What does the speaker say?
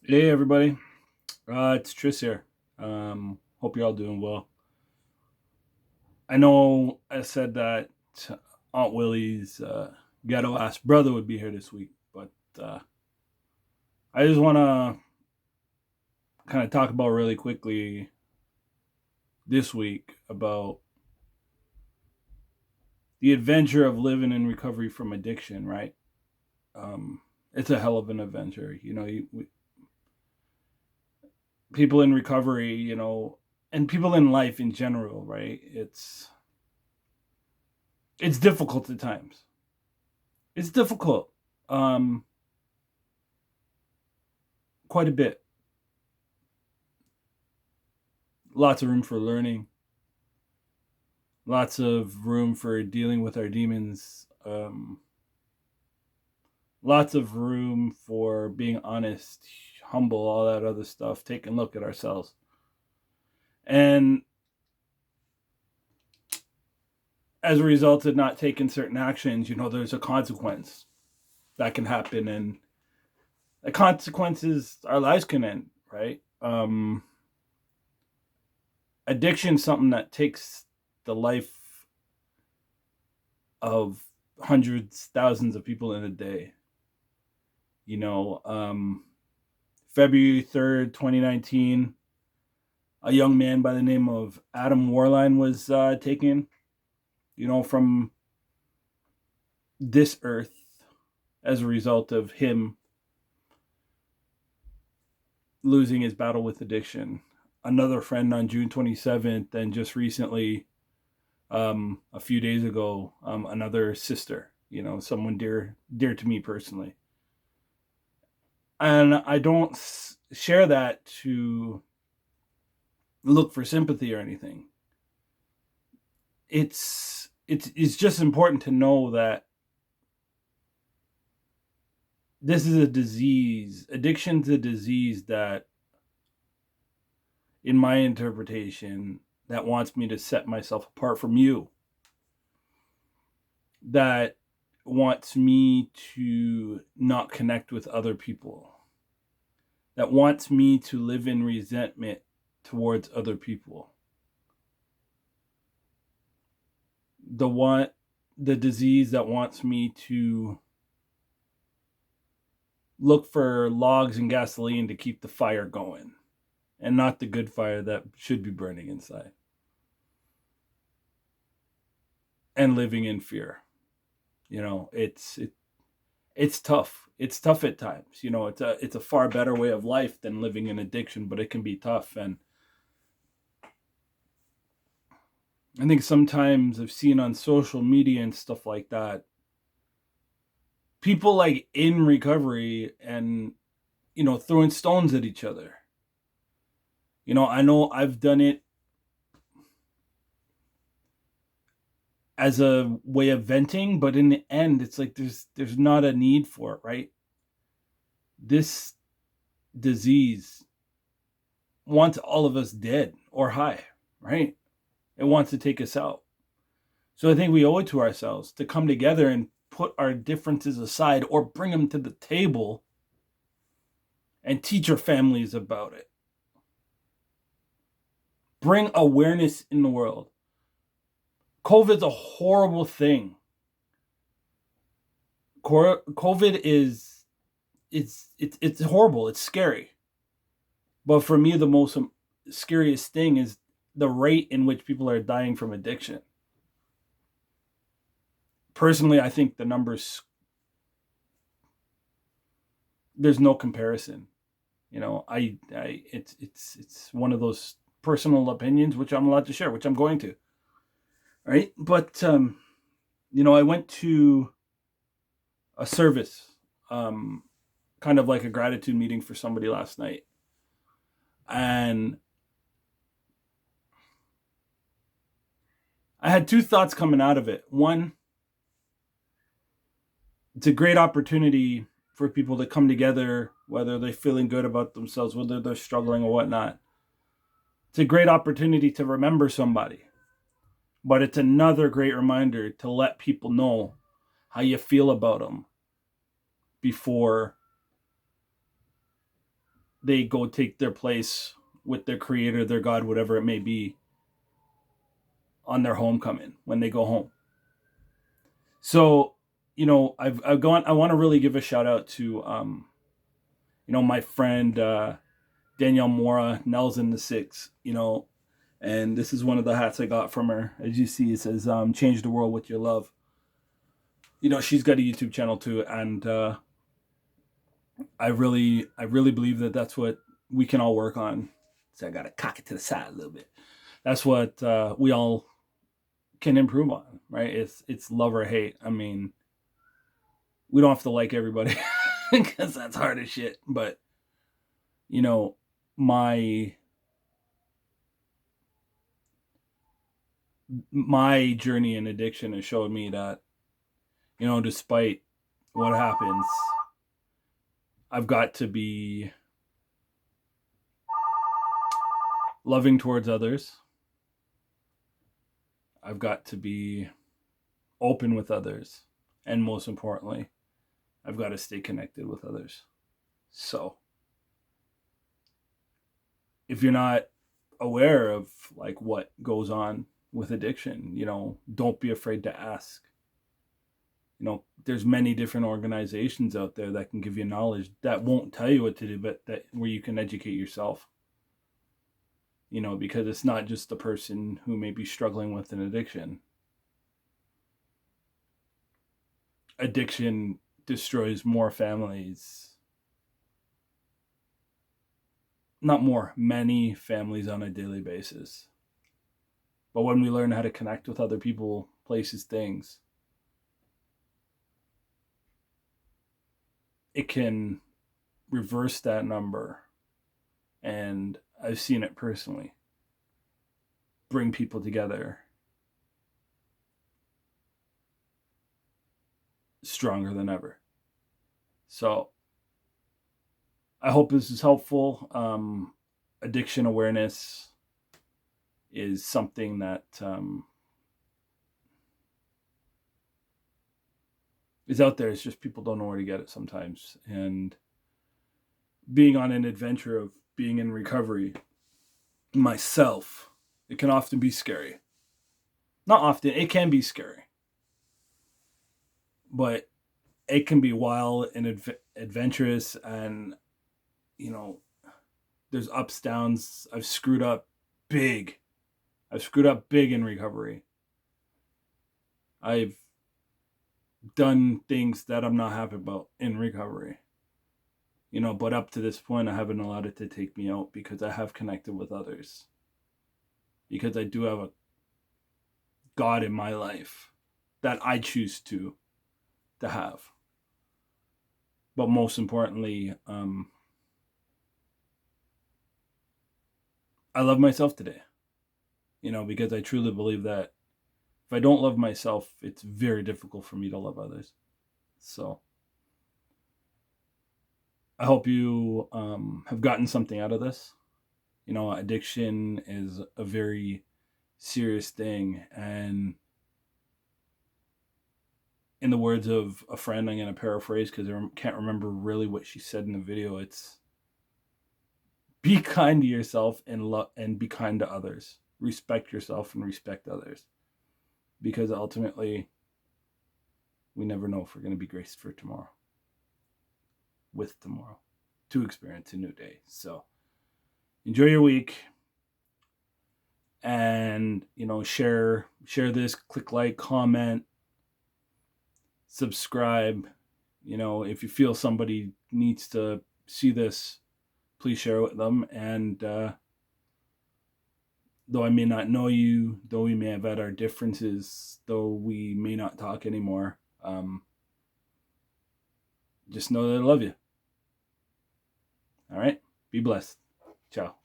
Hey everybody, it's Tris here. Hope you're all doing well. I know I said that Aunt Willie's ghetto ass brother would be here this week, but I just want to kind of talk about really quickly this week about the adventure of living in recovery from addiction. Right? It's a hell of an adventure. People in recovery, and people in life in general. Right? It's difficult at times. It's difficult. Um, quite a bit. Lots of room for learning. Lots of room for dealing with our demons. Lots of room for being honest, humble, all that other stuff. Taking a look at ourselves. And as a result of not taking certain actions, there's a consequence that can happen. And the consequences, our lives can end, right? Addiction is something that takes the life of hundreds, thousands of people in a day. You know, February 3rd, 2019, a young man by the name of Adam Warline was taken, from this earth as a result of him losing his battle with addiction. Another friend on June 27th, and just recently, a few days ago, another sister, someone dear to me personally. And I don't share that to look for sympathy or anything. It's just important to know that this is a disease. Addiction's a disease that, in my interpretation, that wants me to set myself apart from you. That wants me to not connect with other people. That wants me to live in resentment towards other people. The disease that wants me to look for logs and gasoline to keep the fire going, and not the good fire that should be burning inside, and living in fear. It's tough. It's tough at times. It's a far better way of life than living in addiction, but it can be tough. And I think sometimes I've seen on social media and stuff like that, people like in recovery and throwing stones at each other. I know I've done it as a way of venting, but in the end, it's like there's not a need for it, right? This disease wants all of us dead or high, right? It wants to take us out. So I think we owe it to ourselves to come together and put our differences aside, or bring them to the table and teach our families about it. Bring awareness in the world. COVID's a horrible thing. COVID is it's horrible. It's scary. But for me, the most scariest thing is the rate in which people are dying from addiction. Personally, I think the numbers, there's no comparison. It's one of those personal opinions which I'm allowed to share, which I'm going to. Right, but I went to a service, um, kind of like a gratitude meeting for somebody last night, and I had two thoughts coming out of it. One, it's a great opportunity for people to come together, whether they're feeling good about themselves, whether they're struggling or whatnot. It's a great opportunity to remember somebody, but it's another great reminder to let people know how you feel about them before they go take their place with their creator, their God, whatever it may be, on their homecoming when they go home. So, I've gone. I want to really give a shout out to my friend Danielle Mora, Nels in the Six. And this is one of the hats I got from her. As you see, it says "Change the world with your love." She's got a YouTube channel too, and I really believe that that's what we can all work on. So I got to cock it to the side a little bit. That's what we all can improve on, right? It's love or hate. I mean, we don't have to like everybody because that's hard as shit. But my my journey in addiction has showed me that despite what happens, I've got to be loving towards others. I've got to be open with others. And most importantly, I've got to stay connected with others. So if you're not aware of like what goes on with addiction, don't be afraid to ask. There's many different organizations out there that can give you knowledge that won't tell you what to do, but that where you can educate yourself. Because it's not just the person who may be struggling with an addiction. Addiction destroys more families. Not more, many families on a daily basis. But when we learn how to connect with other people, places, things, it can reverse that number. And I've seen it personally. Bring people together stronger than ever. So I hope this is helpful. Addiction awareness is something that is out there. It's just people don't know where to get it sometimes. And being on an adventure of being in recovery myself, it can often be scary. Not often, it can be scary. But it can be wild and adventurous, and there's ups, downs. I've screwed up big in recovery. I've done things that I'm not happy about in recovery. But up to this point, I haven't allowed it to take me out because I have connected with others. Because I do have a God in my life that I choose to have. But most importantly, I love myself today. Because I truly believe that if I don't love myself, it's very difficult for me to love others. So I hope you have gotten something out of this. Addiction is a very serious thing. And in the words of a friend, I'm going to paraphrase because I can't remember really what she said in the video. It's be kind to yourself and be kind to others. Respect yourself and respect others. Because ultimately, we never know if we're going to be graced for tomorrow. With tomorrow. To experience a new day. So, enjoy your week. And, share this. Click like, comment. Subscribe. If you feel somebody needs to see this, please share it with them. And though I may not know you, though we may have had our differences, though we may not talk anymore, just know that I love you. All right? Be blessed. Ciao.